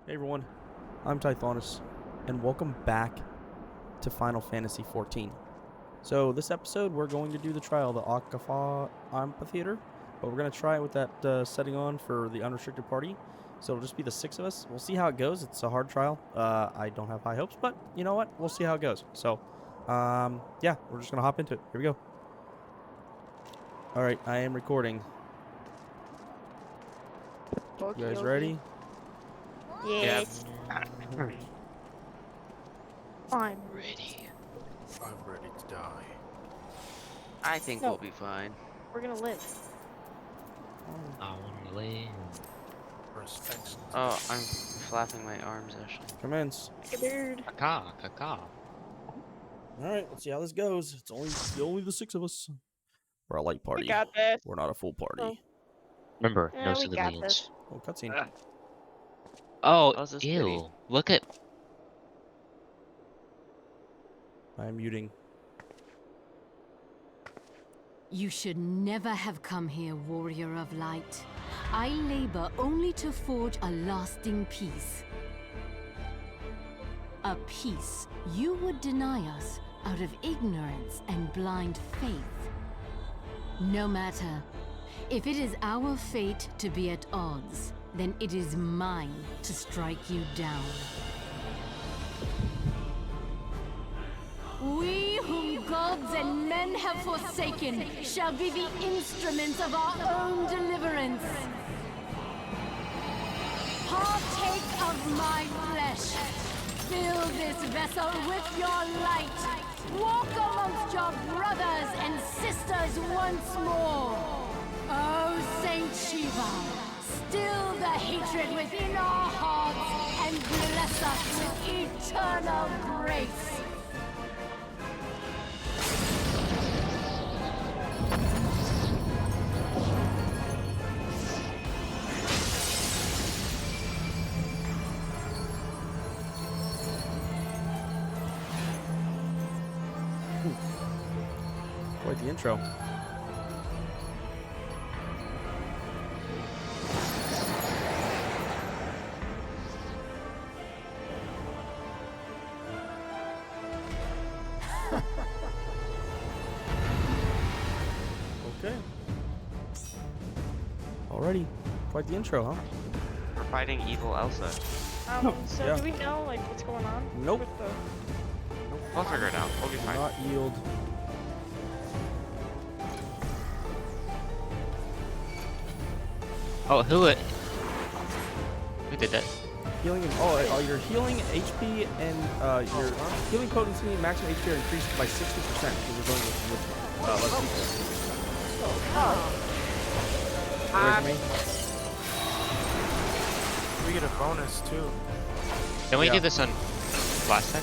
Hey everyone, I'm Tythonus, and welcome back to Final Fantasy XIV. So this episode, we're going to do the trial, the Akafa Amphitheater, but we're going to try it with that setting on for the unrestricted party. So it'll just be the 6 of us. We'll see how it goes. It's a hard trial. I don't have high hopes, but you know what? We'll see how it goes. So, yeah, we're just going to hop into it. Here we go. All right, I am recording. Okay, You guys okay. ready? Yes. I'm Ready. I'm ready to die. I think No. we'll be fine. We're gonna live. I want to live. Respect. Oh, I'm flapping my arms, Ashley. Commence. Like a bird. Caca. All right, let's see how this goes. It's only the 6 of us. We're a light We party. got this. We're not a full party. Oh. Remember, Yeah, no we got civilians. this. Oh, cutscene. Oh, How's this ew. pretty? Look at... I'm muting. You should never have come here, warrior of light. I labor only to forge a lasting peace. A peace you would deny us out of ignorance and blind faith. No matter. If it is our fate to be at odds, then it is mine to strike you down. We whom gods and men have forsaken shall be the instruments of our own deliverance. Partake of my flesh. Fill this vessel with your light. Walk amongst your brothers and sisters once more. Oh, Saint Shiva, still the hatred within our hearts and bless us with eternal grace. Quite the intro. Okay. Alrighty. Quite the intro, huh? We're fighting evil Elsa. So Yeah. do we know like what's going on? Nope. With the... We'll figure it out. We'll be Do fine. not yield. Oh, who did that? Healing and your healing HP and your healing potency and maximum HP are increased by 60% because you're going with less people. Where's me? We get a bonus too. Can we Yeah. do this on last time?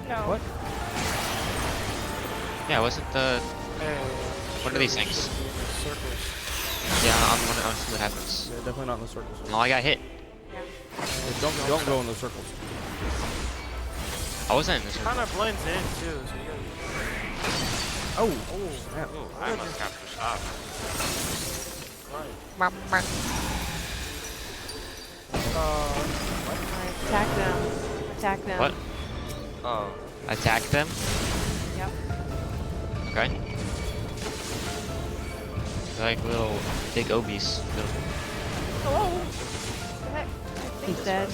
No. What? Yeah, wasn't the... Hey, What are these things? Circles. Yeah, I want to see what happens. Yeah, definitely not in the circles. Oh, I got hit. Yeah, don't go in those circles. I wasn't in this Kind one. of blends in too. So you gotta... Oh, snap. Ooh, I must have to stop. Right. Attack them. Attack them. What? Oh. Attack them? Yep. Okay. They're like little big obies. Oh! What the heck? He's dead.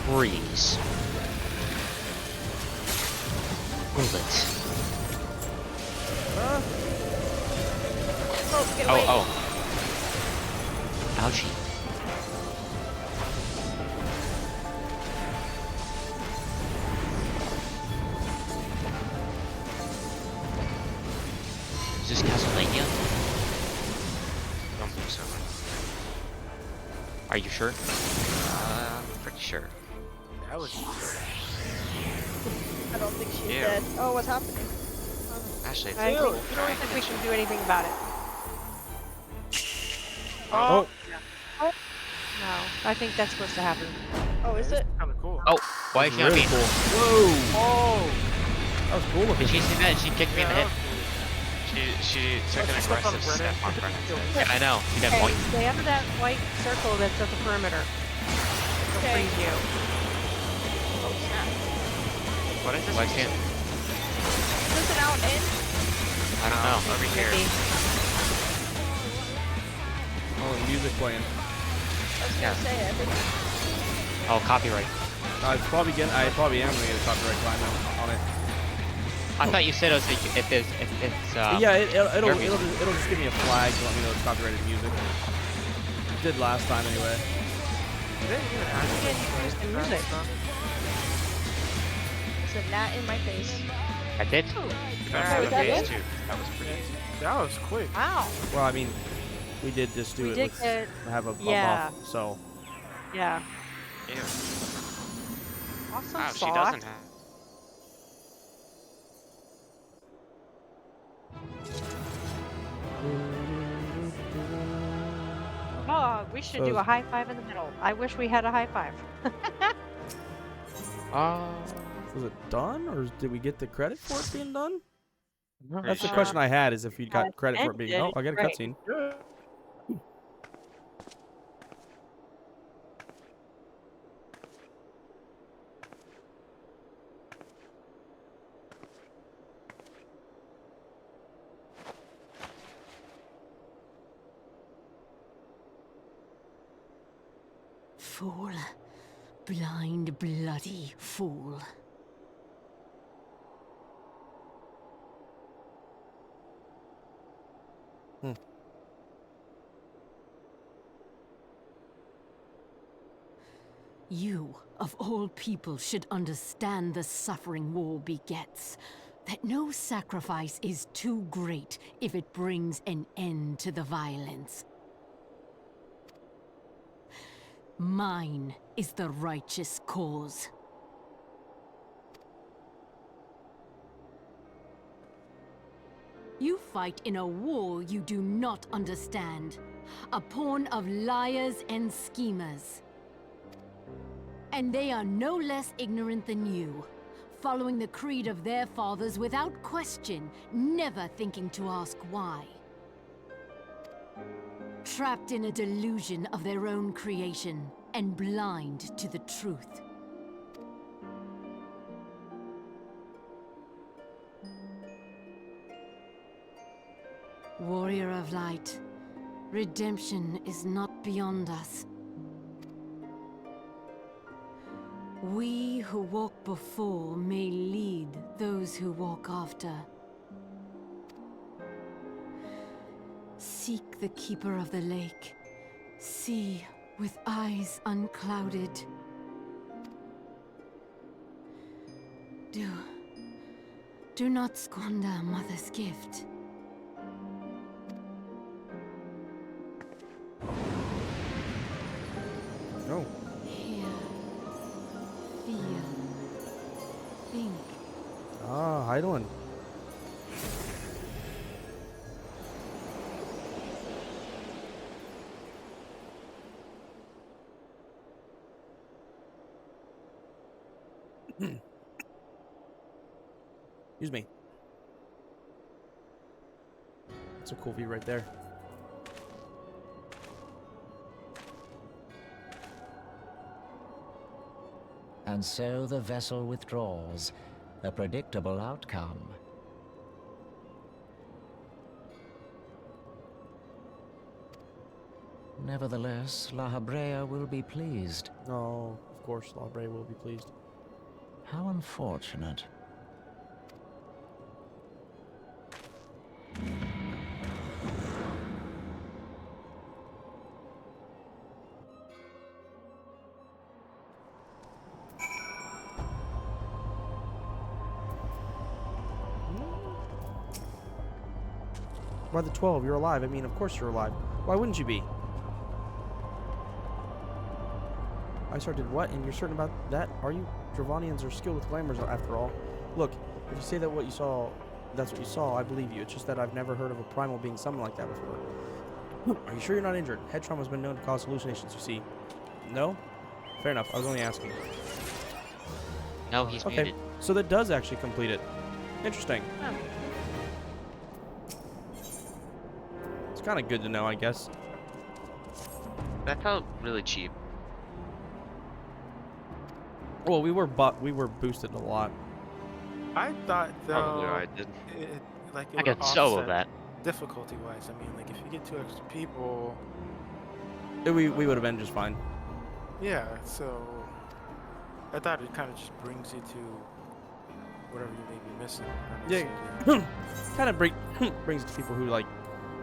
Freeze. Bullet. Oh, get away. Oh. Ouchie. Is this Castlevania? I don't think so. Are you sure? Pretty sure. That was I don't think she's Ew. dead. Oh, what's happening? Actually, I it's don't think we should do anything about it. Oh, No, I think that's supposed to happen. Oh, is it? kind of cool. Oh, why is she on really me? cool. Whoa, Oh! that was cool Did looking. she see that? She kicked me in the Yeah, head. that She took an Step on aggressive Brennan. step on Brennan. Yeah, I know. He got Okay, point. stay under that white circle that's at the perimeter. It'll freeze you. Oh, snap. What is this? Why can't? Is this an out in? I don't know. Over here. Maybe. Oh, the music playing. I was gonna say, I think. Oh, copyright. I probably am gonna get a copyright claim on it. I thought you said it was like, if it's Yeah, it'll your music. just give me a flag to let me know it's copyrighted music. It did last time anyway. They didn't even ask You can use the music. It's a gnat in my face. I did. Alright, That was that was it? too. That was pretty. That was quick. Wow. Well, I mean, we did just do We it did with get- have a yeah. buff, so Yeah. Ew. Awesome Wow, she sauce. doesn't have. Oh, we should do a high five in the middle. I wish we had a high five. was it done, or did we get the credit for it being done? Pretty That's the sure. question I had: is if you got credit for it being. ended, Oh, I got a right. cutscene. Fool. Blind, bloody fool. You, of all people, should understand the suffering war begets. That no sacrifice is too great if it brings an end to the violence. Mine is the righteous cause. You fight in a war you do not understand. A pawn of liars and schemers. And they are no less ignorant than you, following the creed of their fathers without question, never thinking to ask why. Trapped in a delusion of their own creation, and blind to the truth. Warrior of light, redemption is not beyond us. We who walk before may lead those who walk after. Seek the keeper of the lake. See with eyes unclouded. Do not squander Mother's gift. No. Hear, feel, think. Ah, Heidelin. Excuse me. That's a cool view right there. And so the vessel withdraws, a predictable outcome. Nevertheless, La Habrea will be pleased. Oh, of course, Lawbray will be pleased. How unfortunate. By the 12, you're alive. I mean, of course you're alive. Why wouldn't you be? I started what? And you're certain about that? Are you? Dravanians are skilled with glamours after all. Look, if you say that what you saw, that's what you saw, I believe you. It's just that I've never heard of a primal being summoned like that before. Are you sure you're not injured? Head trauma has been known to cause hallucinations, you see. No? Fair enough. I was only asking. No, he's Okay, muted. so that does actually complete it. Interesting. Huh. kind of good to know, I guess. That felt really cheap. Well, we were boosted a lot. I thought Probably though, I did. like it I would got so of offset that. difficulty-wise. I mean, like if you get 2 extra people, We would have been just fine. yeah. So I thought it kind of just brings you to whatever you may be missing. not Yeah. necessarily- Kind of brings it to people who like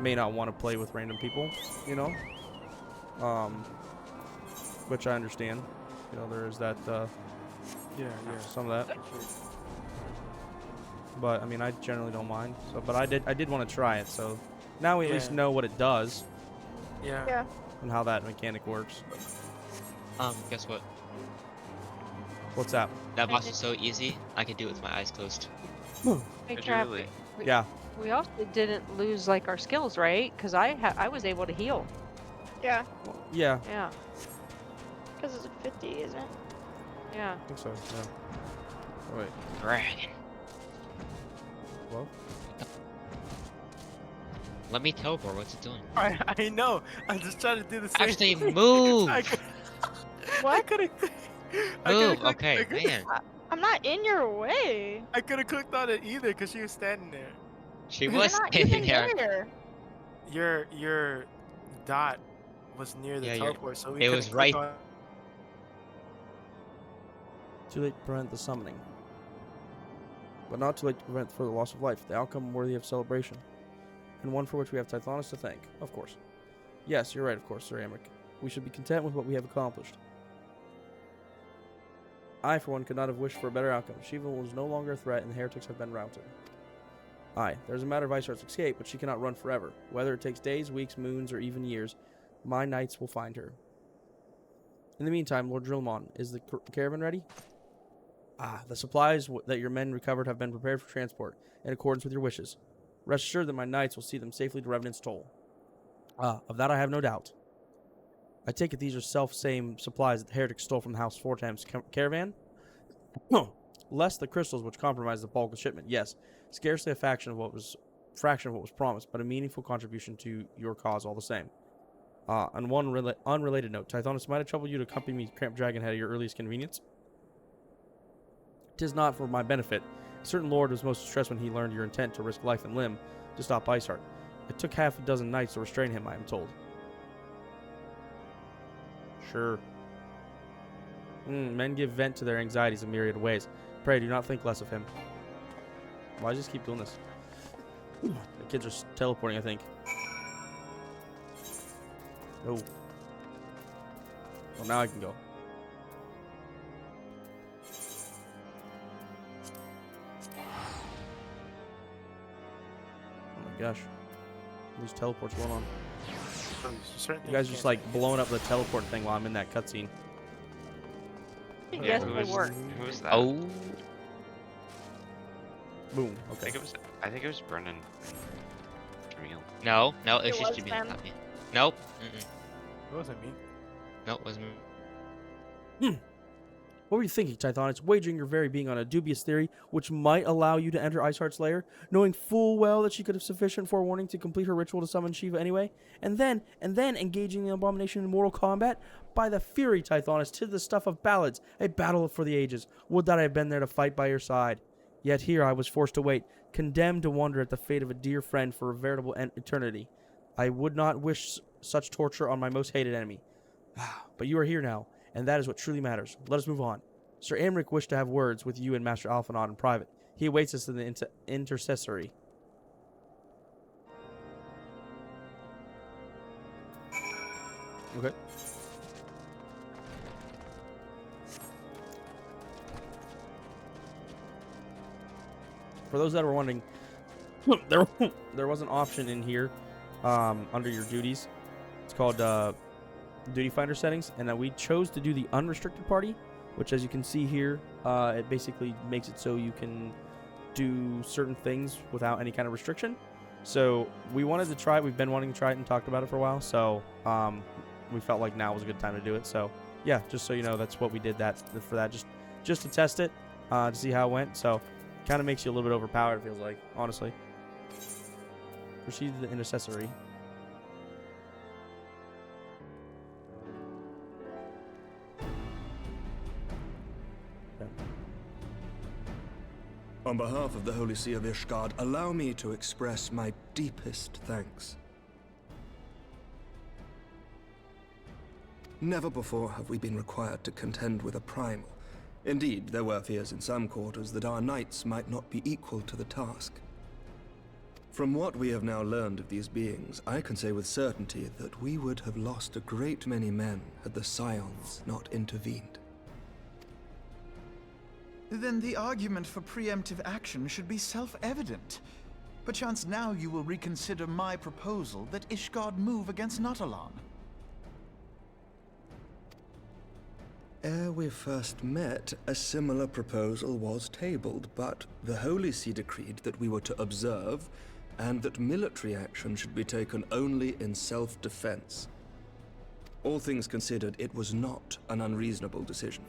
may not want to play with random people, you know. Which I understand. You know, there is that yeah. some of that. But I mean, I generally don't mind. So, but I did want to try it. So now we at least Yeah. know what it does Yeah. Yeah. and how that mechanic works. Guess what? What's that? That boss is so easy. I can do it with my eyes closed. Hey, Did you Trav, really? Yeah. we also didn't lose like our skills, right? Because I was able to heal. Yeah. Yeah. Yeah. Because it's 50, isn't it? Yeah. I think so. Yeah. Oh, wait. Dragon. Well. Let me teleport. What's it doing? I know. I'm just trying to do the same. Actually, thing. move. I could, What? I could've Move. clicked- Okay, I coulda- man. I'm not in your way. I could have clicked on it either because she was standing there. She You're was not standing even there. there. Your dot was near the Yeah, teleport, so we it couldn't was click right- on- Too late to prevent the summoning. But not too late to prevent further loss of life. The outcome worthy of celebration. And one for which we have Tithonus to thank, of course. Yes, you're right, of course, Sir Amric. We should be content with what we have accomplished. I, for one, could not have wished for a better outcome. Shiva was no longer a threat, and the heretics have been routed. Aye, there's a matter of Iceheart's escape, but she cannot run forever. Whether it takes days, weeks, moons, or even years, my knights will find her. In the meantime, Lord Drillmon, is the caravan ready? Ah, the supplies that your men recovered have been prepared for transport, in accordance with your wishes. Rest assured that my knights will see them safely to Revenant's Toll. Of that I have no doubt. I take it these are self-same supplies that the heretics stole from the House Fortam's caravan? Less the crystals which compromised the bulk of the shipment, yes. Scarcely a fraction of what was promised, but a meaningful contribution to your cause all the same. On one unrelated note, Tithonus, might have troubled you to accompany me to Cramp Dragonhead at your earliest convenience? 'Tis not for my benefit. A certain lord was most distressed when he learned your intent to risk life and limb to stop Iceheart. It took half a dozen knights to restrain him, I am told. Sure. Men give vent to their anxieties in myriad ways. Pray, do not think less of him. Why just keep doing this? The kids are teleporting, I think. No. Well, now I can go. Oh my gosh. These teleports going on. certain You guys things just can't like blowing up the teleport thing while I'm in that cutscene. Yes, who they was, were. who was that? Oh. Boom. I Okay. think it was Brennan and Camille. No, It it's just was Jimmy. them. Not me. Nope. What was I mean? Nope, wasn't me. What were you thinking, Tithonus? Wagering your very being on a dubious theory which might allow you to enter Iceheart's lair, knowing full well that she could have sufficient forewarning to complete her ritual to summon Shiva anyway, and then engaging the abomination in mortal combat? By the fury, Tithonus, 'tis the stuff of ballads, a battle for the ages. Would that I had been there to fight by your side. Yet here I was forced to wait, condemned to wonder at the fate of a dear friend for a veritable eternity. I would not wish such torture on my most hated enemy. But you are here now, and that is what truly matters. Let us move on. Sir Amric wished to have words with you and Master Alphinaud in private. He awaits us in the intercessory. Okay. For those that were wondering, there was an option in here under your duties. It's called Duty Finder settings, and we chose to do the unrestricted party, which, as you can see here, it basically makes it so you can do certain things without any kind of restriction. So we wanted to try it. We've been wanting to try it and talked about it for a while. So we felt like now was a good time to do it. So yeah, just so you know, that's what we did for that. Just to test it, to see how it went. So kind of makes you a little bit overpowered, it feels like, honestly. Proceed to the intercessory. On behalf of the Holy See of Ishgard, allow me to express my deepest thanks. Never before have we been required to contend with a primal. Indeed, there were fears in some quarters that our knights might not be equal to the task. From what we have now learned of these beings, I can say with certainty that we would have lost a great many men had the Scions not intervened. Then the argument for preemptive action should be self-evident. Perchance now you will reconsider my proposal that Ishgard move against Nautalon. Ere we first met, a similar proposal was tabled, but the Holy See decreed that we were to observe, and that military action should be taken only in self-defense. All things considered, it was not an unreasonable decision.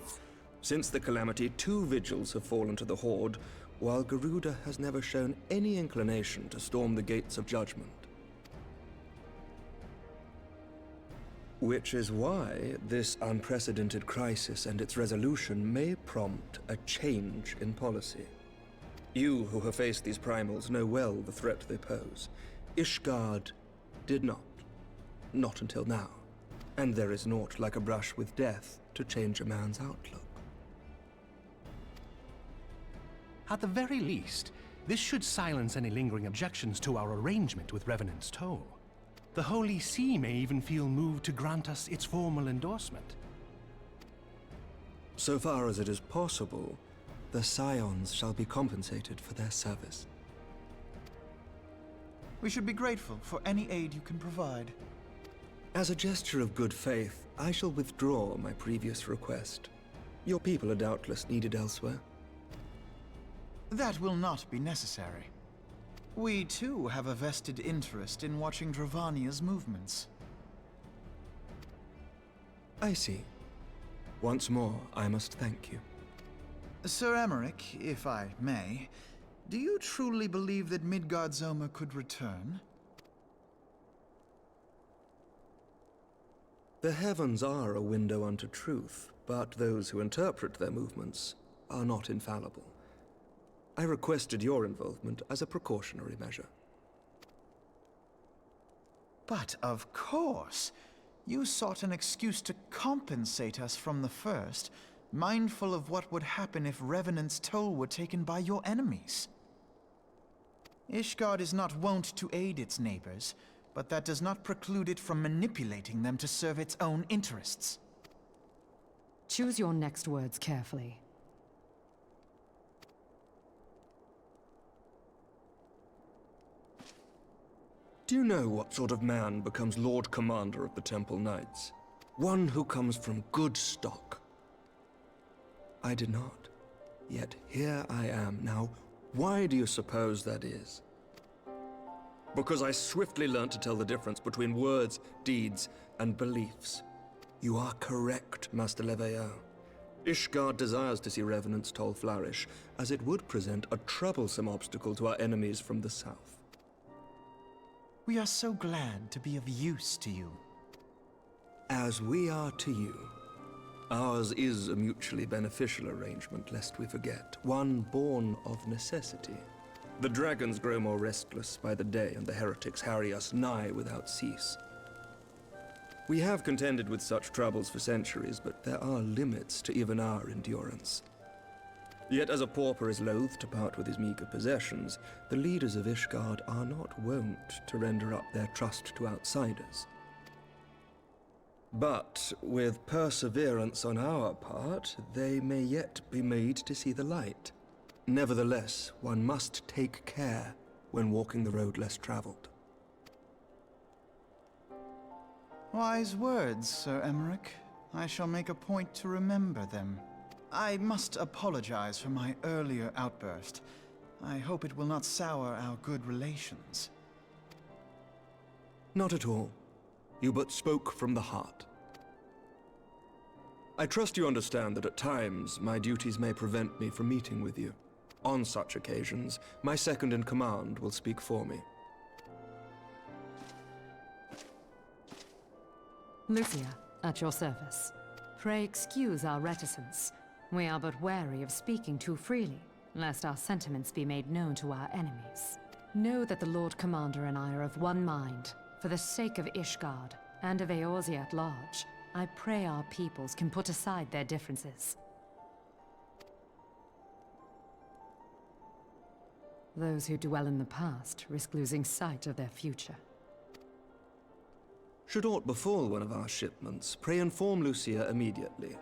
Since the calamity, 2 vigils have fallen to the Horde, while Garuda has never shown any inclination to storm the gates of judgment. Which is why this unprecedented crisis and its resolution may prompt a change in policy. You who have faced these primals know well the threat they pose. Ishgard did not. Not until now. And there is naught like a brush with death to change a man's outlook. At the very least, this should silence any lingering objections to our arrangement with Revenant's Toll. The Holy See may even feel moved to grant us its formal endorsement. So far as it is possible, the Scions shall be compensated for their service. We should be grateful for any aid you can provide. As a gesture of good faith, I shall withdraw my previous request. Your people are doubtless needed elsewhere. That will not be necessary. We, too, have a vested interest in watching Dravania's movements. I see. Once more, I must thank you. Sir Emmerich, if I may, do you truly believe that Midgard-Zoma could return? The heavens are a window unto truth, but those who interpret their movements are not infallible. I requested your involvement as a precautionary measure. But of course, you sought an excuse to compensate us from the first, mindful of what would happen if Revenant's Toll were taken by your enemies. Ishgard is not wont to aid its neighbors, but that does not preclude it from manipulating them to serve its own interests. Choose your next words carefully. Do you know what sort of man becomes Lord Commander of the Temple Knights? One who comes from good stock. I did not. Yet here I am now. Why do you suppose that is? Because I swiftly learned to tell the difference between words, deeds, and beliefs. You are correct, Master Leveilleur. Ishgard desires to see Revenant's Toll flourish, as it would present a troublesome obstacle to our enemies from the south. We are so glad to be of use to you. As we are to you. Ours is a mutually beneficial arrangement, lest we forget, one born of necessity. The dragons grow more restless by the day, and the heretics harry us nigh without cease. We have contended with such troubles for centuries, but there are limits to even our endurance. Yet as a pauper is loath to part with his meager possessions, the leaders of Ishgard are not wont to render up their trust to outsiders. But with perseverance on our part, they may yet be made to see the light. Nevertheless, one must take care when walking the road less traveled. Wise words, Sir Emmerich. I shall make a point to remember them. I must apologize for my earlier outburst. I hope it will not sour our good relations. Not at all. You but spoke from the heart. I trust you understand that at times my duties may prevent me from meeting with you. On such occasions, my second-in-command will speak for me. Lucia, at your service. Pray excuse our reticence. We are but wary of speaking too freely. lest our sentiments be made known to our enemies. Know that the Lord Commander and I are of one mind. For the sake of Ishgard, and of Eorzea at large, I pray our peoples can put aside their differences. Those who dwell in the past risk losing sight of their future. Should aught befall one of our shipments, pray inform Lucia immediately.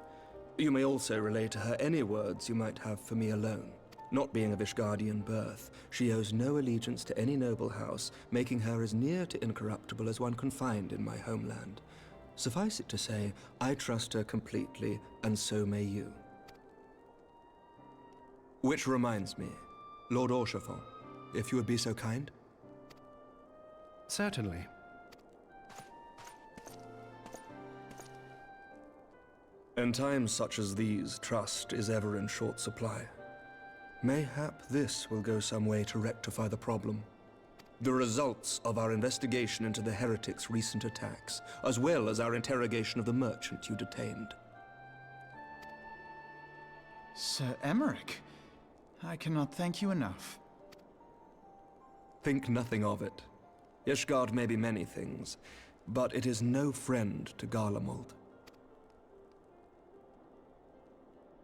You may also relay to her any words you might have for me alone. Not being of Ishgardian birth, she owes no allegiance to any noble house, making her as near to incorruptible as one can find in my homeland. Suffice it to say, I trust her completely, and so may you. Which reminds me, Lord Orchefort, if you would be so kind? Certainly. In times such as these, trust is ever in short supply. Mayhap this will go some way to rectify the problem. The results of our investigation into the heretics' recent attacks, as well as our interrogation of the merchant you detained. Sir Emmerich, I cannot thank you enough. Think nothing of it. Ishgard may be many things, but it is no friend to Garlemald.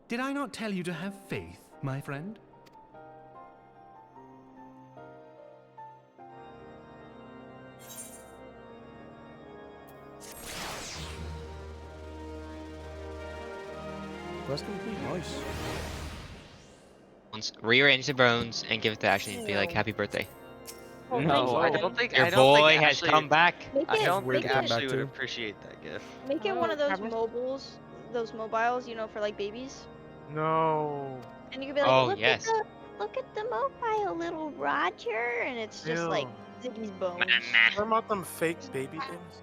Did I not tell you to have faith, my friend? Quest complete, nice. Once rearrange the bones and give it to Ashley and be like, "Happy birthday." Oh, No, thanks, I Owen. don't think Your I don't boy think has Ashley, come back. Make I it, don't weird think to come Ashley back would to. appreciate that gift. make it one of Oh, those Travis. mobiles, those mobiles, you know, for like babies. No. And you can be like, Oh yes. look at the mobile, little Roger, and it's just like Ew. Ziggy's bones. What about them fake baby things?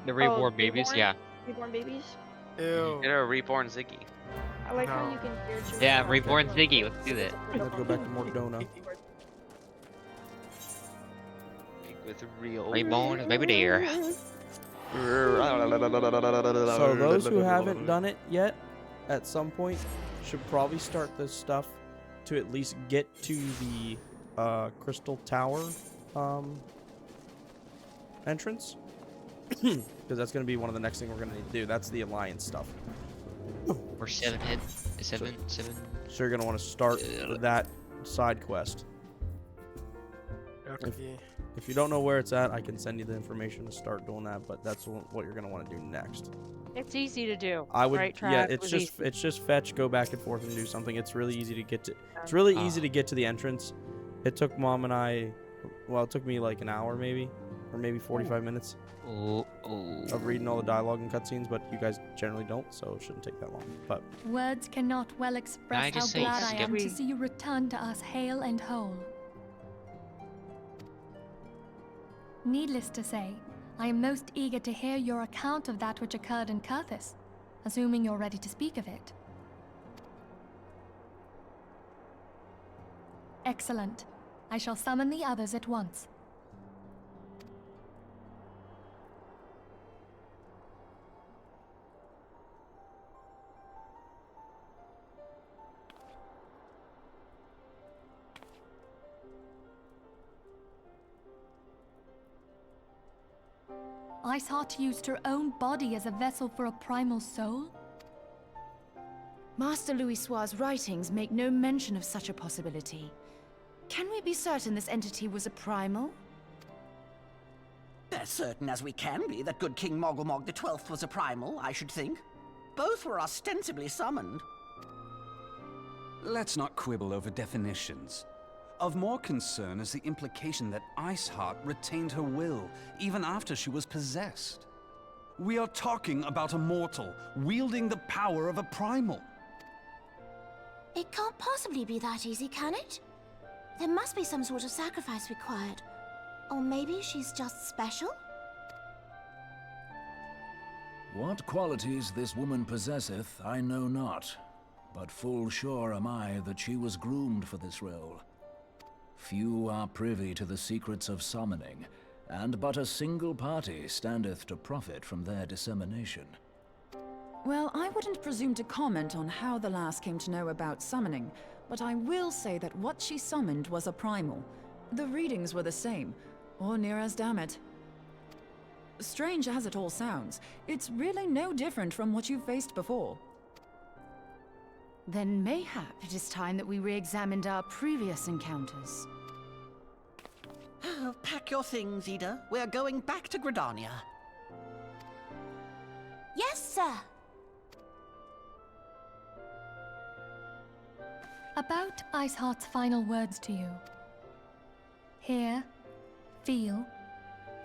The reborn babies, reborn? yeah. Reborn babies. Ew. Get a reborn Ziggy. I like how No. you can hear Jimmy Yeah, out. reborn Ziggy. Let's do that. Let's go back to Mordona. With real. Reborn baby deer. So those who haven't done it yet, at some point, should probably start this stuff to at least get to the Crystal Tower entrance. Because that's going to be one of the next things we're going to need to do. That's the Alliance stuff. Or 7 hit. 7. So you're going to want to start with that side quest. Okay. If you don't know where it's at, I can send you the information to start doing that, but that's what you're going to want to do next. It's easy to do. I would, right, yeah, Trav? it's just fetch, go back and forth and do something. It's really easy to get to. It's really easy to get to the entrance. It took Mom and I, well, it took me like an hour maybe, or maybe 45 minutes of reading all the dialogue and cutscenes, but you guys generally don't, so it shouldn't take that long. But Words cannot well express how glad I am to see you return to us hale and whole. Needless to say, I am most eager to hear your account of that which occurred in Kurthis, assuming you're ready to speak of it. Excellent. I shall summon the others at once. Iceheart used her own body as a vessel for a primal soul? Master Louisoir's writings make no mention of such a possibility. Can we be certain this entity was a primal? As certain as we can be that good King Mogulmog XII was a primal, I should think. Both were ostensibly summoned. Let's not quibble over definitions. Of more concern is the implication that Iceheart retained her will, even after she was possessed. We are talking about a mortal, wielding the power of a primal. It can't possibly be that easy, can it? There must be some sort of sacrifice required. Or maybe she's just special? What qualities this woman possesseth, I know not. But full sure am I that she was groomed for this role. Few are privy to the secrets of summoning, and but a single party standeth to profit from their dissemination. Well, I wouldn't presume to comment on how the lass came to know about summoning, but I will say that what she summoned was a primal. The readings were the same, or near as, damn it. Strange as it all sounds, it's really no different from what you've faced before. Then mayhap it is time that we re-examined our previous encounters. Pack your things, Ida. We're going back to Gridania. Yes, sir. About Iceheart's final words to you. Hear, feel,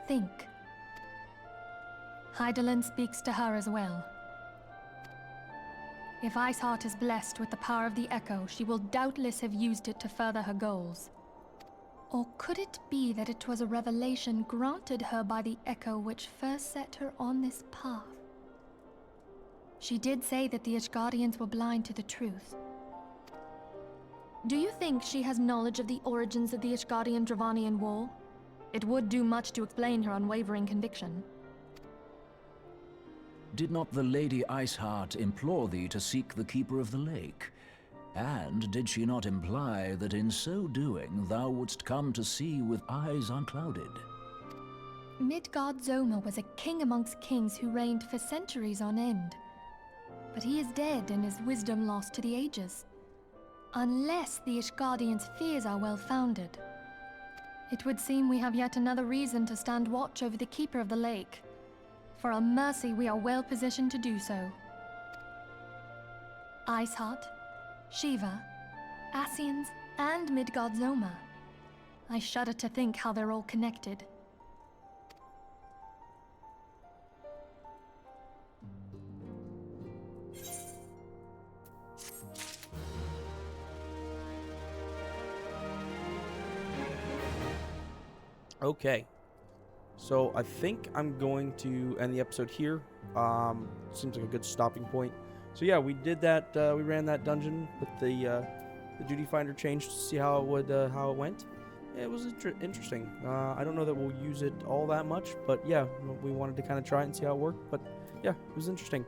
think. Hydaelyn speaks to her as well. If Iceheart is blessed with the power of the Echo, she will doubtless have used it to further her goals. Or could it be that it was a revelation granted her by the Echo which first set her on this path? She did say that the Ishgardians were blind to the truth. Do you think she has knowledge of the origins of the Ishgardian-Dravanian War? It would do much to explain her unwavering conviction. Did not the Lady Iceheart implore thee to seek the Keeper of the Lake? And did she not imply that in so doing thou wouldst come to see with eyes unclouded? Midgard-Zoma was a king amongst kings who reigned for centuries on end. But he is dead and his wisdom lost to the ages. Unless the Ishgardians' fears are well-founded. It would seem we have yet another reason to stand watch over the Keeper of the Lake. For a mercy, we are well positioned to do so. Iceheart, Shiva, Ascians, and Midgard-Zoma. I shudder to think how they're all connected. Okay. So I think I'm going to end the episode here. Seems like a good stopping point. So yeah, we did that. We ran that dungeon with the duty finder change to see how it went. It was interesting. I don't know that we'll use it all that much, but yeah, we wanted to kind of try it and see how it worked. But yeah, it was interesting.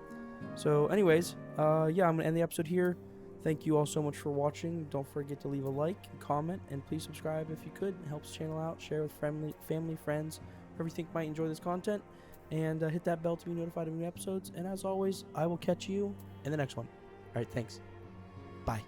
So anyways, yeah, I'm gonna end the episode here. Thank you all so much for watching. Don't forget to leave a like and comment, and please subscribe if you could. It helps the channel out. Share with family, friends, whoever you think might enjoy this content, and hit that bell to be notified of new episodes. And as always, I will catch you in the next one. All right, thanks. Bye.